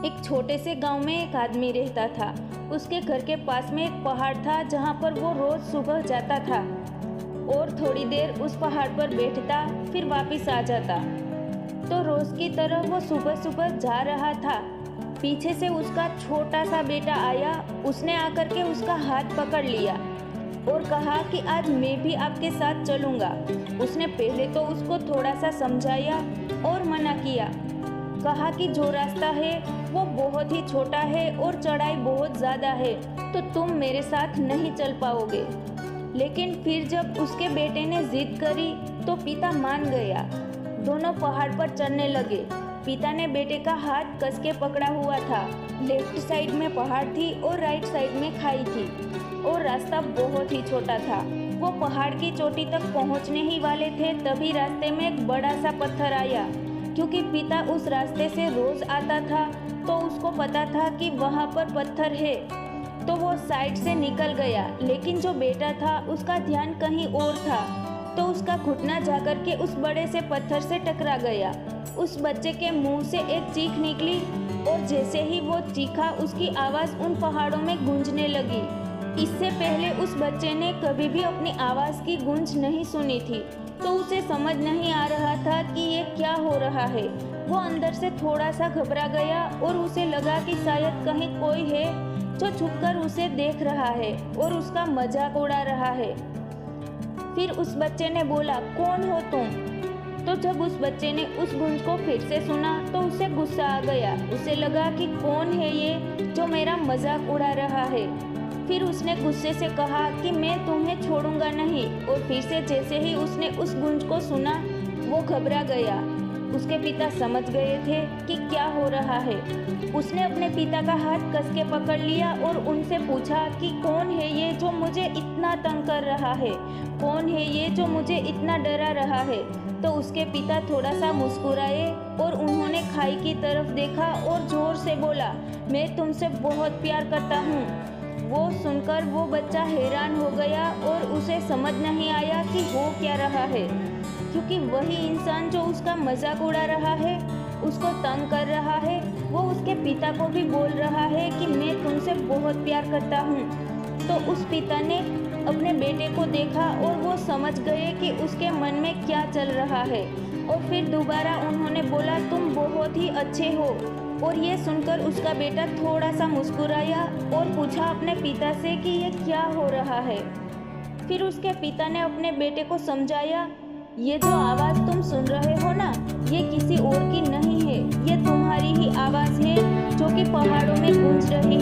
एक छोटे से गांव में एक आदमी रहता था। उसके घर के पास में एक पहाड़ था जहां पर वो रोज सुबह जाता था और थोड़ी देर उस पहाड़ पर बैठता, फिर वापस आ जाता। तो रोज की तरह वो सुबह सुबह जा रहा था। पीछे से उसका छोटा सा बेटा आया। उसने आकर के उसका हाथ पकड़ लिया और कहा कि आज मैं भी आपके साथ चलूँगा। उसने पहले तो उसको थोड़ा सा समझाया और मना किया। कहा कि जो रास्ता है वो बहुत ही छोटा है और चढ़ाई बहुत ज़्यादा है, तो तुम मेरे साथ नहीं चल पाओगे। लेकिन फिर जब उसके बेटे ने जिद करी तो पिता मान गया। दोनों पहाड़ पर चढ़ने लगे। पिता ने बेटे का हाथ कस के पकड़ा हुआ था। लेफ्ट साइड में पहाड़ थी और राइट साइड में खाई थी और रास्ता बहुत ही छोटा था। वो पहाड़ की चोटी तक पहुंचने ही वाले थे, तभी रास्ते में एक बड़ा सा पत्थर आया। क्योंकि पिता उस रास्ते से रोज आता था तो उसको पता था कि वहाँ पर पत्थर है, तो वो साइड से निकल गया। लेकिन जो बेटा था उसका ध्यान कहीं और था, तो उसका घुटना जाकर के उस बड़े से पत्थर से टकरा गया। उस बच्चे के मुंह से एक चीख निकली और जैसे ही वो चीखा उसकी आवाज़ उन पहाड़ों में गूंजने लगी। इससे पहले उस बच्चे ने कभी भी अपनी आवाज़ की गूंज नहीं सुनी थी, तो उसे समझ नहीं आ रहा था कि ये क्या हो रहा है। वो अंदर से थोड़ा सा घबरा गया और उसे लगा कि शायद कहीं कोई है जो छुपकर उसे देख रहा है और उसका मजाक उड़ा रहा है। फिर उस बच्चे ने बोला, कौन हो तुम? तो जब उस बच्चे ने उस गूंज को फिर से सुना तो उसे गुस्सा आ गया। उसे लगा कि कौन है ये जो मेरा मजाक उड़ा रहा है। फिर उसने गुस्से से कहा कि मैं तुम्हें छोड़ूंगा नहीं। और फिर से जैसे ही उसने उस गूंज को सुना वो घबरा गया। उसके पिता समझ गए थे कि क्या हो रहा है। उसने अपने पिता का हाथ कस के पकड़ लिया और उनसे पूछा कि कौन है ये जो मुझे इतना तंग कर रहा है, कौन है ये जो मुझे इतना डरा रहा है। तो उसके पिता थोड़ा सा मुस्कुराए और उन्होंने खाई की तरफ देखा और जोर से बोला, मैं तुमसे बहुत प्यार करता हूँ। वो सुनकर वो बच्चा हैरान हो गया और उसे समझ नहीं आया कि हो क्या रहा है, क्योंकि वही इंसान जो उसका मजाक उड़ा रहा है, उसको तंग कर रहा है, वो उसके पिता को भी बोल रहा है कि मैं तुमसे बहुत प्यार करता हूँ। तो उस पिता ने अपने बेटे को देखा और वो समझ गए कि उसके मन में क्या चल रहा है। और फिर दोबारा उन्होंने बोला, तुम बहुत ही अच्छे हो। और ये सुनकर उसका बेटा थोड़ा सा मुस्कुराया और पूछा अपने पिता से कि ये क्या हो रहा है। फिर उसके पिता ने अपने बेटे को समझाया, ये जो आवाज़ तुम सुन रहे हो ना, ये किसी और की नहीं है, ये तुम्हारी ही आवाज़ है जो कि पहाड़ों में गूंज रही